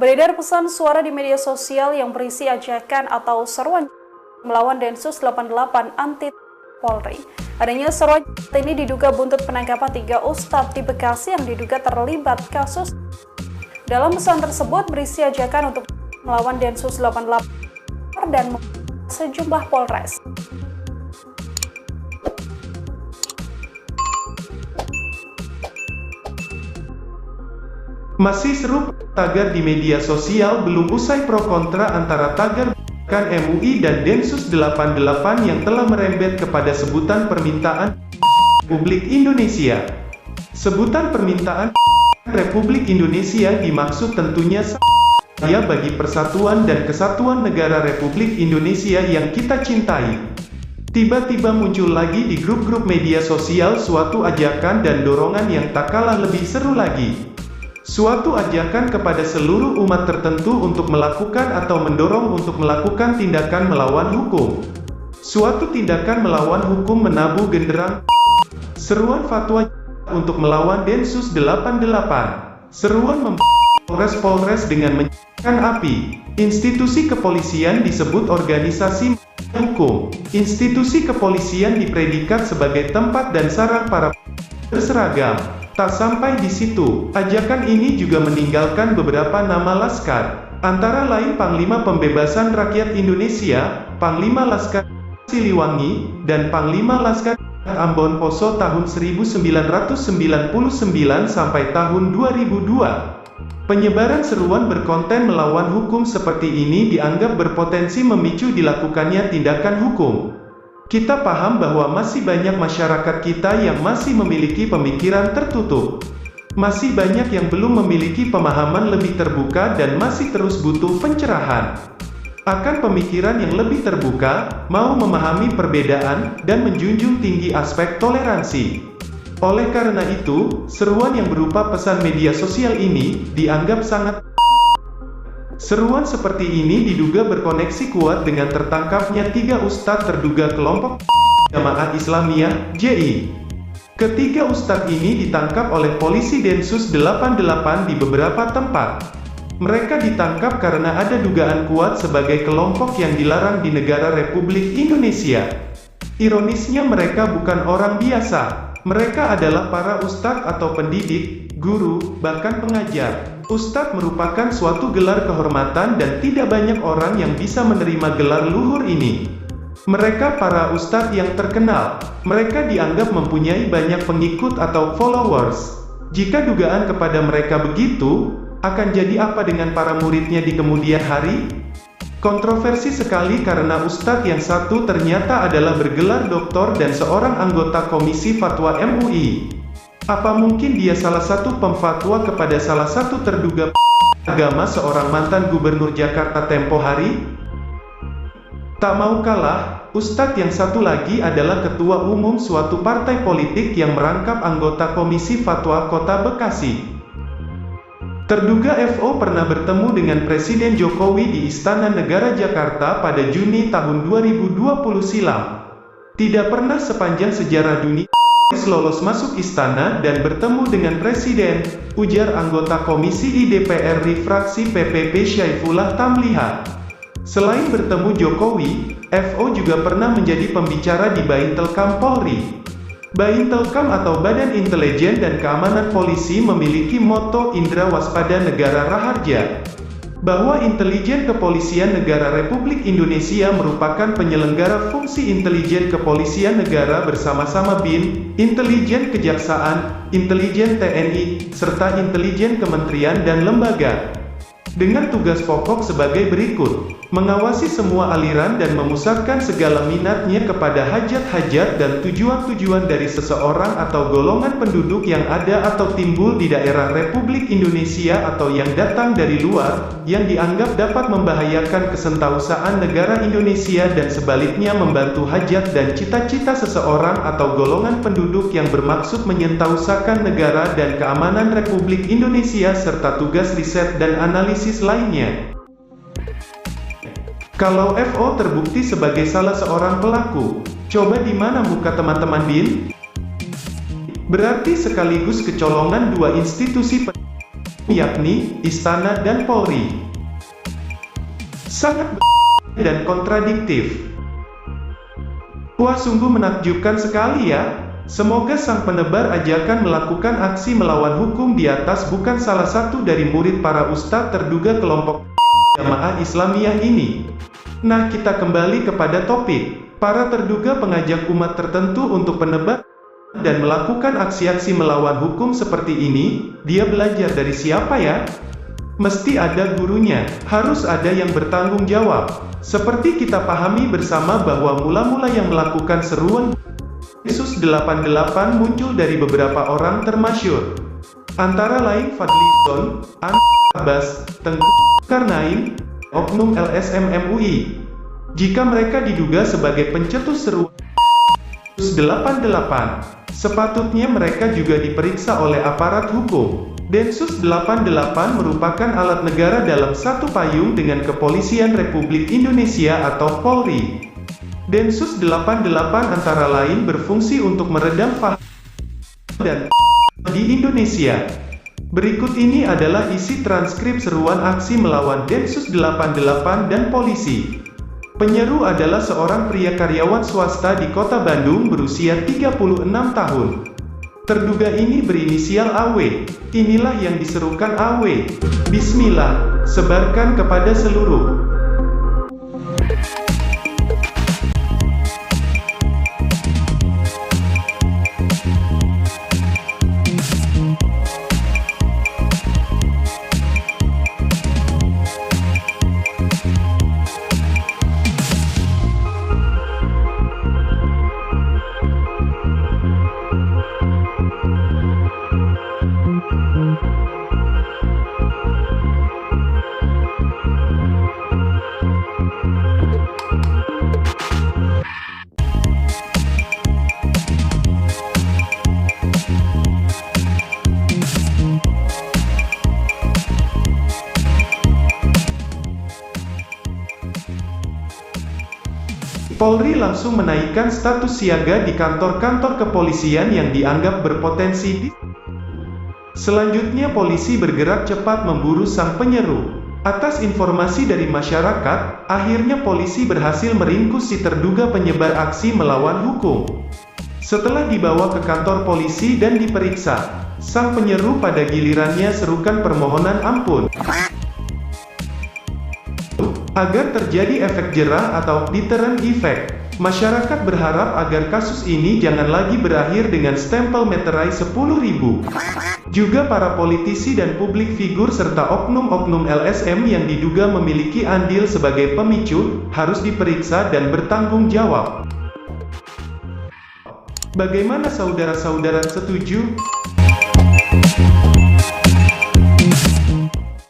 Beredar pesan suara di media sosial yang berisi ajakan atau seruan melawan Densus 88 anti Polri. Adanya seruan ini diduga buntut penangkapan 3 ustadz di Bekasi yang diduga terlibat kasus. Dalam pesan tersebut berisi ajakan untuk melawan Densus 88 dan sejumlah Polres. Masih seru tagar di media sosial belum usai pro kontra antara tagar MUI dan Densus 88 yang telah merembet kepada sebutan permintaan Republik Indonesia. Sebutan permintaan Republik Indonesia dimaksud tentunya bagi persatuan dan kesatuan negara Republik Indonesia yang kita cintai. Tiba-tiba muncul lagi di grup-grup media sosial suatu ajakan dan dorongan yang tak kalah lebih seru lagi. Suatu ajakan kepada seluruh umat tertentu untuk melakukan atau mendorong untuk melakukan tindakan melawan hukum. Suatu tindakan melawan hukum menabuh genderang. Seruan fatwa untuk melawan Densus 88. Seruan Polres dengan menyalakan api. Institusi kepolisian disebut organisasi hukum. Institusi kepolisian dipredikat sebagai tempat dan sarang para berseragam. Tak sampai di situ, ajakan ini juga meninggalkan beberapa nama laskar, antara lain Panglima Pembebasan Rakyat Indonesia, Panglima Laskar Siliwangi, dan Panglima Laskar Ambon Poso tahun 1999 sampai tahun 2002. Penyebaran seruan berkonten melawan hukum seperti ini dianggap berpotensi memicu dilakukannya tindakan hukum. Kita paham bahwa masih banyak masyarakat kita yang masih memiliki pemikiran tertutup. Masih banyak yang belum memiliki pemahaman lebih terbuka dan masih terus butuh pencerahan akan pemikiran yang lebih terbuka, mau memahami perbedaan, dan menjunjung tinggi aspek toleransi. Oleh karena itu, seruan yang berupa pesan media sosial ini dianggap sangat. Seruan seperti ini diduga berkoneksi kuat dengan tertangkapnya 3 ustadz terduga kelompok Jamaah Islamiyah (JI). Ketiga ustadz ini ditangkap oleh polisi Densus 88 di beberapa tempat. Mereka ditangkap karena ada dugaan kuat sebagai kelompok yang dilarang di negara Republik Indonesia. Ironisnya mereka bukan orang biasa. Mereka adalah para ustadz atau pendidik, guru, bahkan pengajar. Ustadz merupakan suatu gelar kehormatan dan tidak banyak orang yang bisa menerima gelar luhur ini. Mereka para ustadz yang terkenal. Mereka dianggap mempunyai banyak pengikut atau followers. Jika dugaan kepada mereka begitu, akan jadi apa dengan para muridnya di kemudian hari? Kontroversi sekali karena ustadz yang satu ternyata adalah bergelar doktor dan seorang anggota Komisi Fatwa MUI. Apa mungkin dia salah satu pemfatwa kepada salah satu terduga agama seorang mantan gubernur Jakarta tempo hari? Tak mau kalah, ustadz yang satu lagi adalah ketua umum suatu partai politik yang merangkap anggota Komisi Fatwa Kota Bekasi. Terduga FO pernah bertemu dengan Presiden Jokowi di Istana Negara Jakarta pada Juni tahun 2020 silam. Tidak pernah sepanjang sejarah dunia lolos masuk istana dan bertemu dengan Presiden, ujar anggota Komisi I DPR fraksi PPP Syaifullah Tamliha. Selain bertemu Jokowi, FO juga pernah menjadi pembicara di Baintelkam Polri. Baintelkam atau Badan Intelijen dan Keamanan Polisi memiliki moto Indra Waspada Negara Raharja, bahwa intelijen kepolisian negara Republik Indonesia merupakan penyelenggara fungsi intelijen kepolisian negara bersama-sama BIN, intelijen kejaksaan, intelijen TNI, serta intelijen kementerian dan lembaga. Dengan tugas pokok sebagai berikut: mengawasi semua aliran dan memusatkan segala minatnya kepada hajat-hajat dan tujuan-tujuan dari seseorang atau golongan penduduk yang ada atau timbul di daerah Republik Indonesia atau yang datang dari luar, yang dianggap dapat membahayakan kesentausaan negara Indonesia dan sebaliknya membantu hajat dan cita-cita seseorang atau golongan penduduk yang bermaksud menyentausakan negara dan keamanan Republik Indonesia serta tugas riset dan analisis lainnya. Kalau FO terbukti sebagai salah seorang pelaku, coba di mana muka teman-teman BIN? Berarti sekaligus kecolongan dua institusi yakni Istana dan Polri. Sangat dan kontradiktif. Wah, sungguh menakjubkan sekali ya. Semoga sang penebar ajakan melakukan aksi melawan hukum di atas bukan salah satu dari murid para ustadz terduga kelompok Jamaah Islamiyah ini. Nah, kita kembali kepada topik. Para terduga pengajak umat tertentu untuk penebar dan melakukan aksi-aksi melawan hukum seperti ini, dia belajar dari siapa ya? Mesti ada gurunya, harus ada yang bertanggung jawab. Seperti kita pahami bersama bahwa mula-mula yang melakukan seruan Densus 88 muncul dari beberapa orang termasyhur. Antara lain Fadlizon, Abbas, Tengku Karnain, Oknum LSM MUI. Jika mereka diduga sebagai pencetus seruan Densus 88, sepatutnya mereka juga diperiksa oleh aparat hukum. Densus 88 merupakan alat negara dalam satu payung dengan Kepolisian Republik Indonesia atau Polri. Densus 88 antara lain berfungsi untuk meredam faham dan di Indonesia. Berikut ini adalah isi transkrip seruan aksi melawan Densus 88 dan polisi. Penyeru adalah seorang pria karyawan swasta di Kota Bandung berusia 36 tahun. Terduga ini berinisial AW. Inilah yang diserukan AW. Bismillah, sebarkan kepada seluruh. Polri langsung menaikkan status siaga di kantor-kantor kepolisian yang dianggap berpotensi. Selanjutnya polisi bergerak cepat memburu sang penyeru. Atas informasi dari masyarakat, akhirnya polisi berhasil meringkus si terduga penyebar aksi melawan hukum. Setelah dibawa ke kantor polisi dan diperiksa, sang penyeru pada gilirannya serukan permohonan ampun. Agar terjadi efek jerah atau deterrent effect, masyarakat berharap agar kasus ini jangan lagi berakhir dengan stempel meterai 10.000. Juga para politisi dan publik figur serta oknum-oknum LSM yang diduga memiliki andil sebagai pemicu, harus diperiksa dan bertanggung jawab. Bagaimana saudara-saudara setuju?